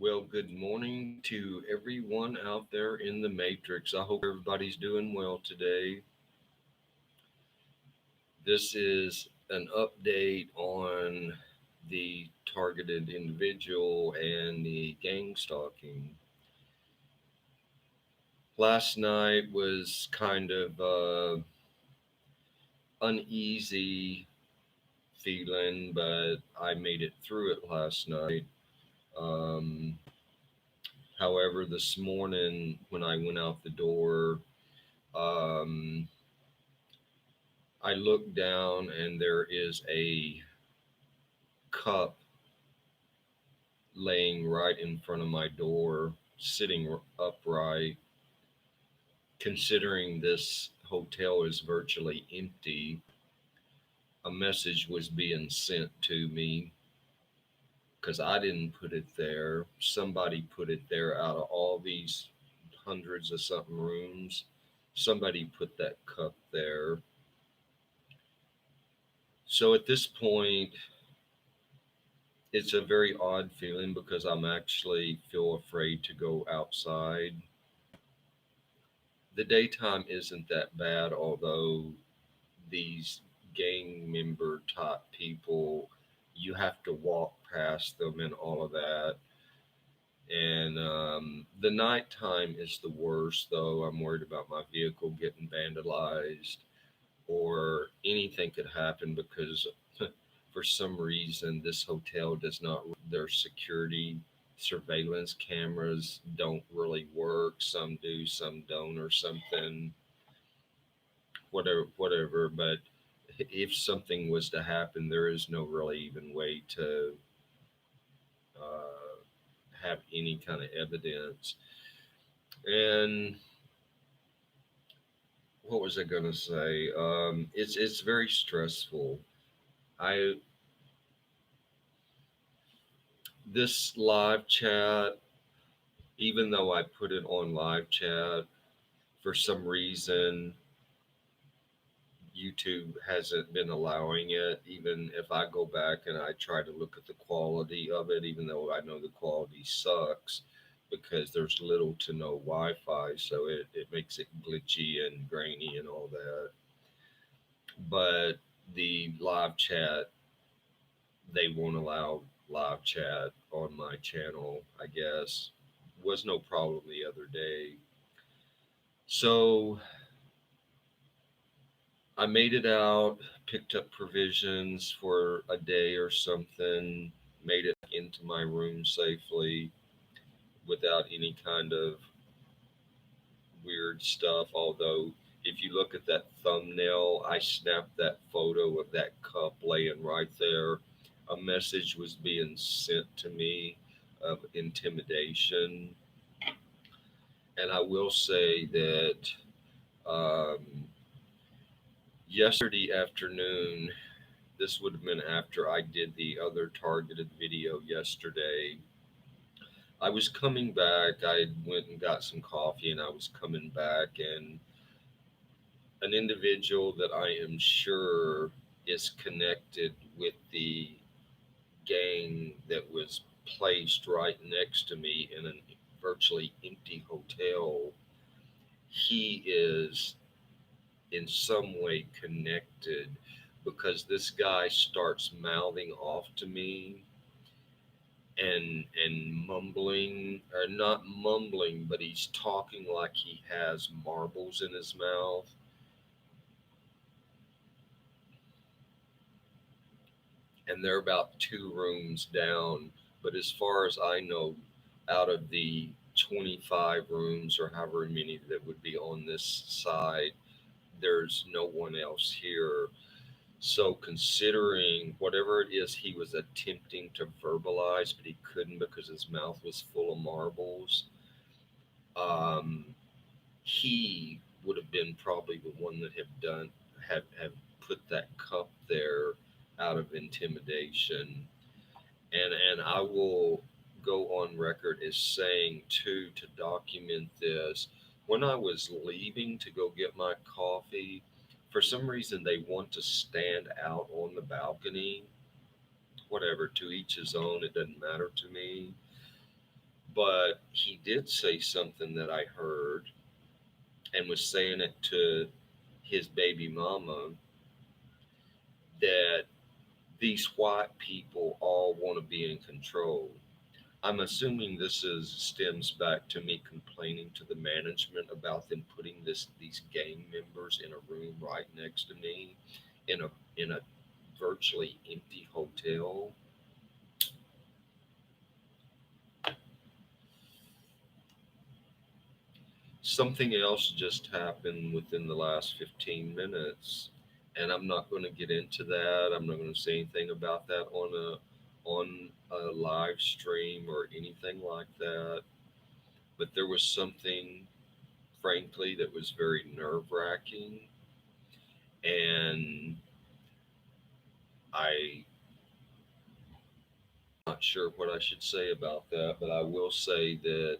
Well, good morning to everyone out there in the Matrix. I hope everybody's doing well today. This is an update on the targeted individual and the gang stalking. Last night was kind of uneasy feeling, but I made it through it last night. Um, However, this morning when I went out the door, um, I look down and there is a cup laying right in front of my door, sitting upright. Considering this hotel is virtually empty, a message was being sent to me because I didn't put it there. Somebody put it there out of all these hundreds of something rooms. Somebody put that cup there. So at this point, it's a very odd feeling because I'm actually feel afraid to go outside. The daytime isn't that bad, although these gang member type people, you have to walk past them and all of that. And the nighttime is the worst, though. I'm worried about my vehicle getting vandalized or anything could happen because for some reason this hotel does not their security surveillance cameras don't really work. Some do, some don't, or something, whatever. But if something was to happen, there is no really even way to uh, have any kind of evidence. And what was I gonna say? It's very stressful. I This live chat, even though I put it on live chat, for some reason YouTube hasn't been allowing it. Even if I go back and I try to look at the quality of it, even though I know the quality sucks because there's little to no Wi Fi, so it makes it glitchy and grainy and all that. But the live chat, they won't allow live chat on my channel, I guess. Was no problem the other day. So I made it out, picked up provisions for a day or something, made it into my room safely without any kind of weird stuff. Although, if you look at that thumbnail, I snapped that photo of that cup laying right there. A message was being sent to me of intimidation. And I will say that um, yesterday afternoon, this would have been after I did the other targeted video yesterday. I was coming back. I went and got some coffee and I was coming back, and an individual that I am sure is connected with the gang that was placed right next to me in a virtually empty hotel, he is in some way connected because this guy starts mouthing off to me and mumbling, or not mumbling, but he's talking like he has marbles in his mouth. And they're about two rooms down. But as far as I know, out of the 25 rooms or however many that would be on this side, there's no one else here. So, considering whatever it is he was attempting to verbalize, but he couldn't because his mouth was full of marbles, um, he would have been probably the one that have put that cup there out of intimidation. And I will go on record as saying too, to document this, when I was leaving to go get my coffee, for some reason they want to stand out on the balcony. Whatever, to each his own, it doesn't matter to me. But he did say something that I heard and was saying it to his baby mama that these white people all want to be in control. I'm assuming this is stems back to me complaining to the management about them putting these gang members in a room right next to me in a virtually empty hotel. Something else just happened within the last 15 minutes, and I'm not going to get into that. I'm not going to say anything about that on a live stream or anything like that. But there was something, frankly, that was very nerve wracking, and I'm not sure what I should say about that. But I will say that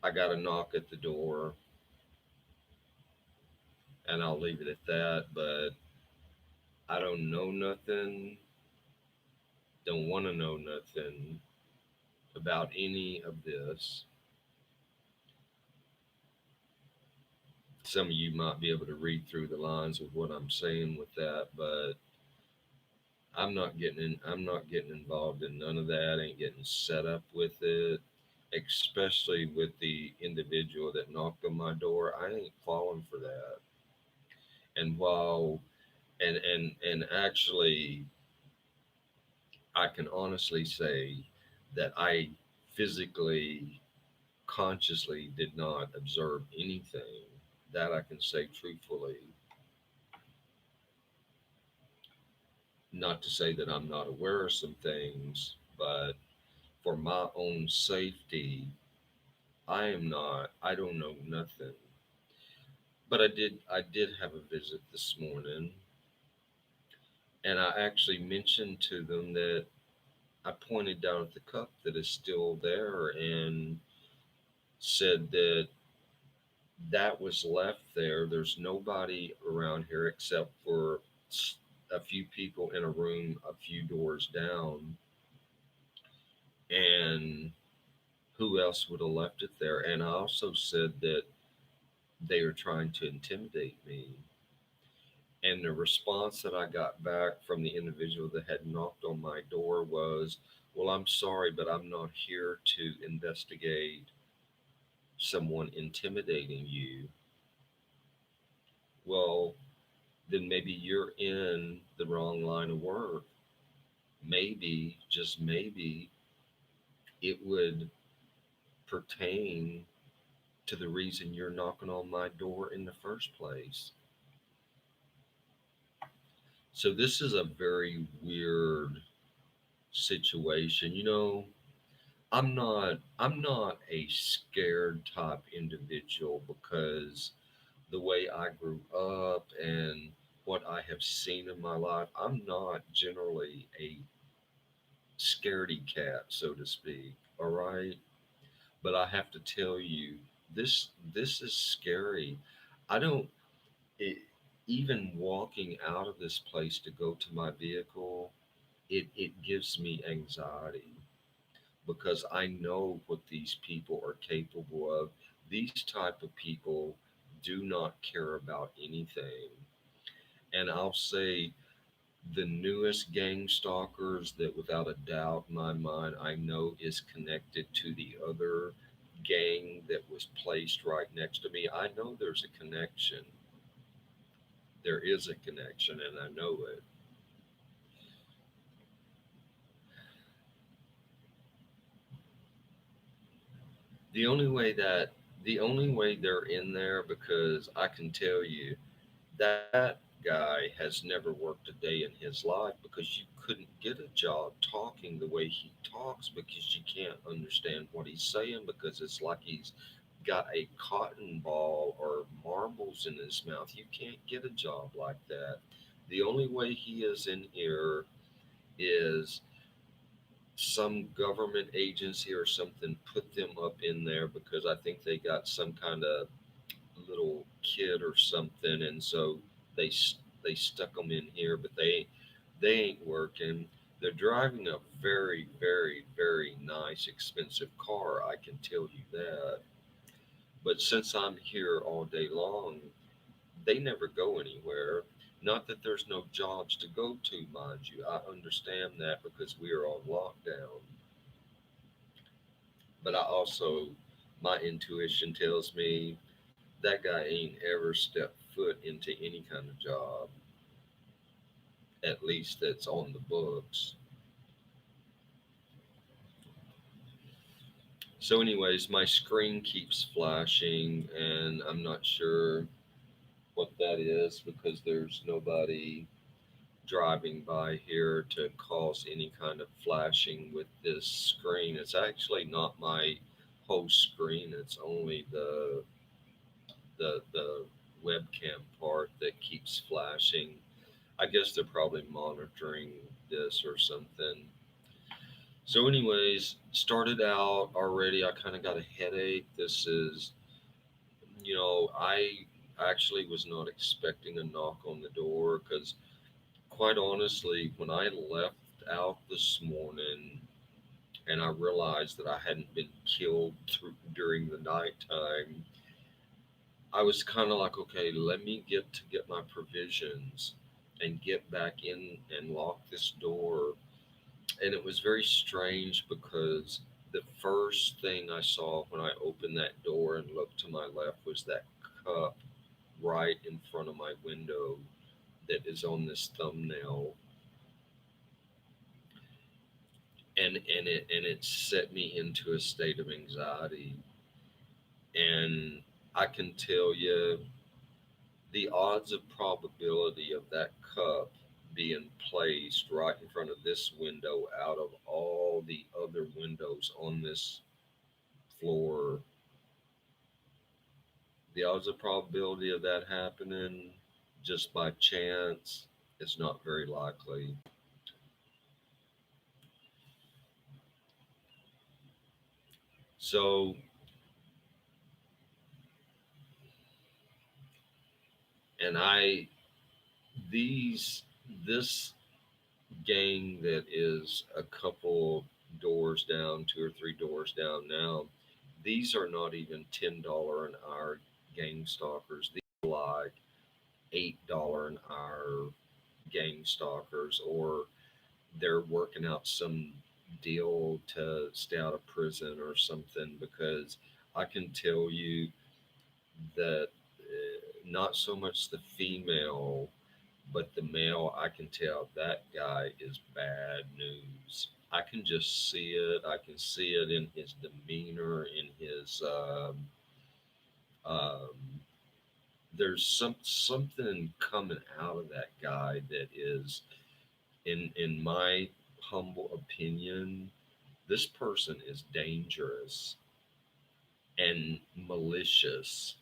I got a knock at the door, and I'll leave it at that. But I don't know nothing, don't want to know nothing about any of this. Some of you might be able to read through the lines of what I'm saying with that, but I'm not getting involved in none of that. Ain't getting set up with it, especially with the individual that knocked on my door. I ain't falling for that. And while and actually I can honestly say that I physically consciously did not observe anything. That I can say truthfully. Not to say that I'm not aware of some things, but for my own safety, I don't know nothing. But I did have a visit this morning, and I actually mentioned to them that I pointed down at the cup that is still there and said that that was left there. There's nobody around here except for a few people in a room a few doors down. And who else would have left it there? And I also said that they are trying to intimidate me. And the response that I got back from the individual that had knocked on my door was, well, I'm sorry, but I'm not here to investigate someone intimidating you. Well, then maybe you're in the wrong line of work. Maybe, just maybe, it would pertain to the reason you're knocking on my door in the first place. So this is a very weird situation. I'm not a scared type individual because the way I grew up and what I have seen in my life, I'm not generally a scaredy cat, so to speak. All right, but I have to tell you, this is scary. I don't it, even walking out of this place to go to my vehicle, it gives me anxiety because I know what these people are capable of. These type of people do not care about anything. And I'll say the newest gang stalkers that without a doubt in my mind I know is connected to the other gang that was placed right next to me. I know there's a connection. There is a connection and I know it. The only way that the only way they're in there because I can tell you that guy has never worked a day in his life because you couldn't get a job talking the way he talks because you can't understand what he's saying because it's like he's got a cotton ball or marbles in his mouth. You can't get a job like that. The only way he is in here is some government agency or something put them up in there because I think they got some kind of little kid or something, and so they they stuck them in here, but they ain't working. They're driving a very, very, very nice, expensive car, I can tell you that. But since I'm here all day long, they never go anywhere. Not that there's no jobs to go to, mind you. I understand that because we are on lockdown. But I also, my intuition tells me that guy ain't ever stepped foot into any kind of job, at least that's on the books. So, anyways, my screen keeps flashing, and I'm not sure what that is because there's nobody driving by here to cause any kind of flashing with this screen. It's actually not my whole screen, it's only the webcam part that keeps flashing. I guess they're probably monitoring this or something. So, anyways, started out already. I kind of got a headache. This is, I actually was not expecting a knock on the door because, quite honestly, when I left out this morning and I realized that I hadn't been killed during the nighttime, I was kind of like, okay, let me get my provisions and get back in and lock this door. And it was very strange because the first thing I saw when I opened that door and looked to my left was that cup right in front of my window that is on this thumbnail, and it set me into a state of anxiety. And I can tell you the odds of probability of that cup being placed right in front of this window out of all the other windows on this floor, the odds of probability of that happening just by chance is not very likely. So, and I, these, this gang that is a couple doors down, two or three doors down now, these are not even $10 an hour gang stalkers. These are like $8 an hour gang stalkers, or they're working out some deal to stay out of prison or something. Because I can tell you that not so much the female, but the male, I can tell that guy is bad news. I can just see it. I can see it in his demeanor, in his. Um, there's something coming out of that guy that is, in my humble opinion, this person is dangerous and malicious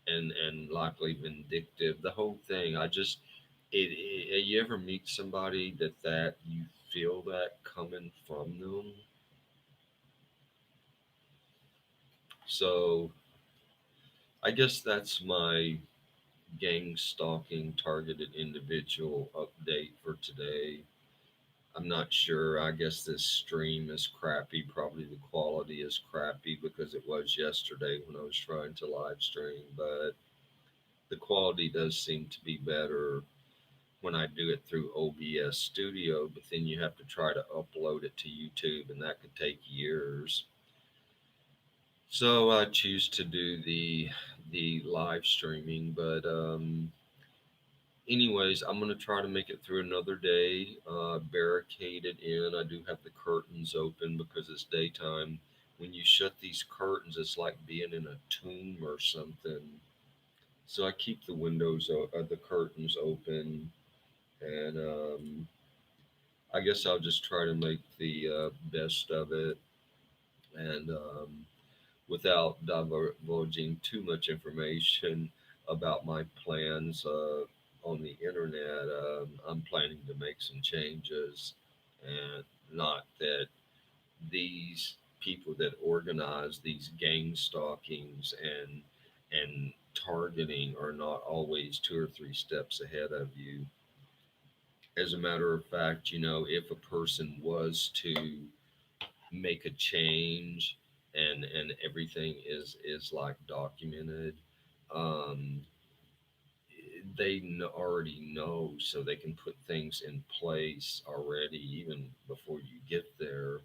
and likely vindictive. The whole thing. I just you ever meet somebody that you feel that coming from them? So I guess that's my gang stalking targeted individual update for today. I'm not sure. I guess this stream is crappy. Probably the quality is crappy because it was yesterday when I was trying to live stream, but the quality does seem to be better when I do it through OBS Studio, but then you have to try to upload it to YouTube, and that could take years. So I choose to do the live streaming, but anyways, I'm gonna try to make it through another day. Barricaded in. I do have the curtains open because it's daytime. When you shut these curtains, it's like being in a tomb or something. So I keep the the curtains open, and I guess I'll just try to make the best of it, and without divulging too much information about my plans on the internet, I'm planning to make some changes, and not that these people that organize these gang stalkings and targeting are not always two or three steps ahead of you. As a matter of fact, if a person was to make a change and everything is like documented, um, already know, so they can put things in place already even before you get there.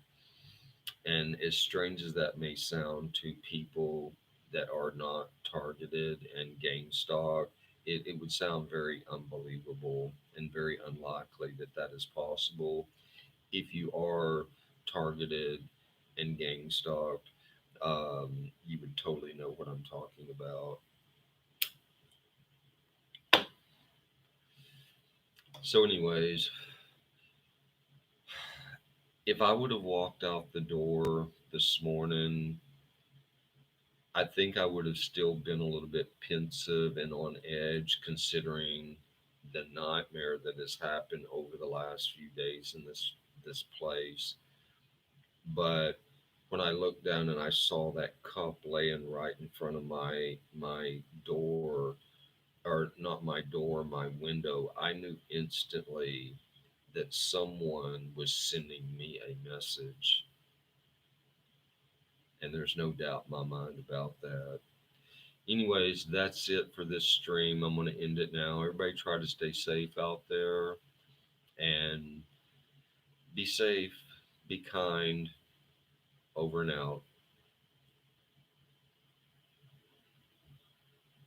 And as strange as that may sound to people that are not targeted and game stalked, it would sound very unbelievable and very unlikely that that is possible. If you are targeted and gang stalked, you would totally know what I'm talking about. So, anyways, if I would have walked out the door this morning, I think I would have still been a little bit pensive and on edge, considering the nightmare that has happened over the last few days in this place. But when I looked down and I saw that cup laying right in front of my door, or not my door, my window, I knew instantly that someone was sending me a message, and there's no doubt in my mind about that. Anyways, that's it for this stream. I'm going to end it now. Everybody try to stay safe out there and be safe, be kind. Over and out.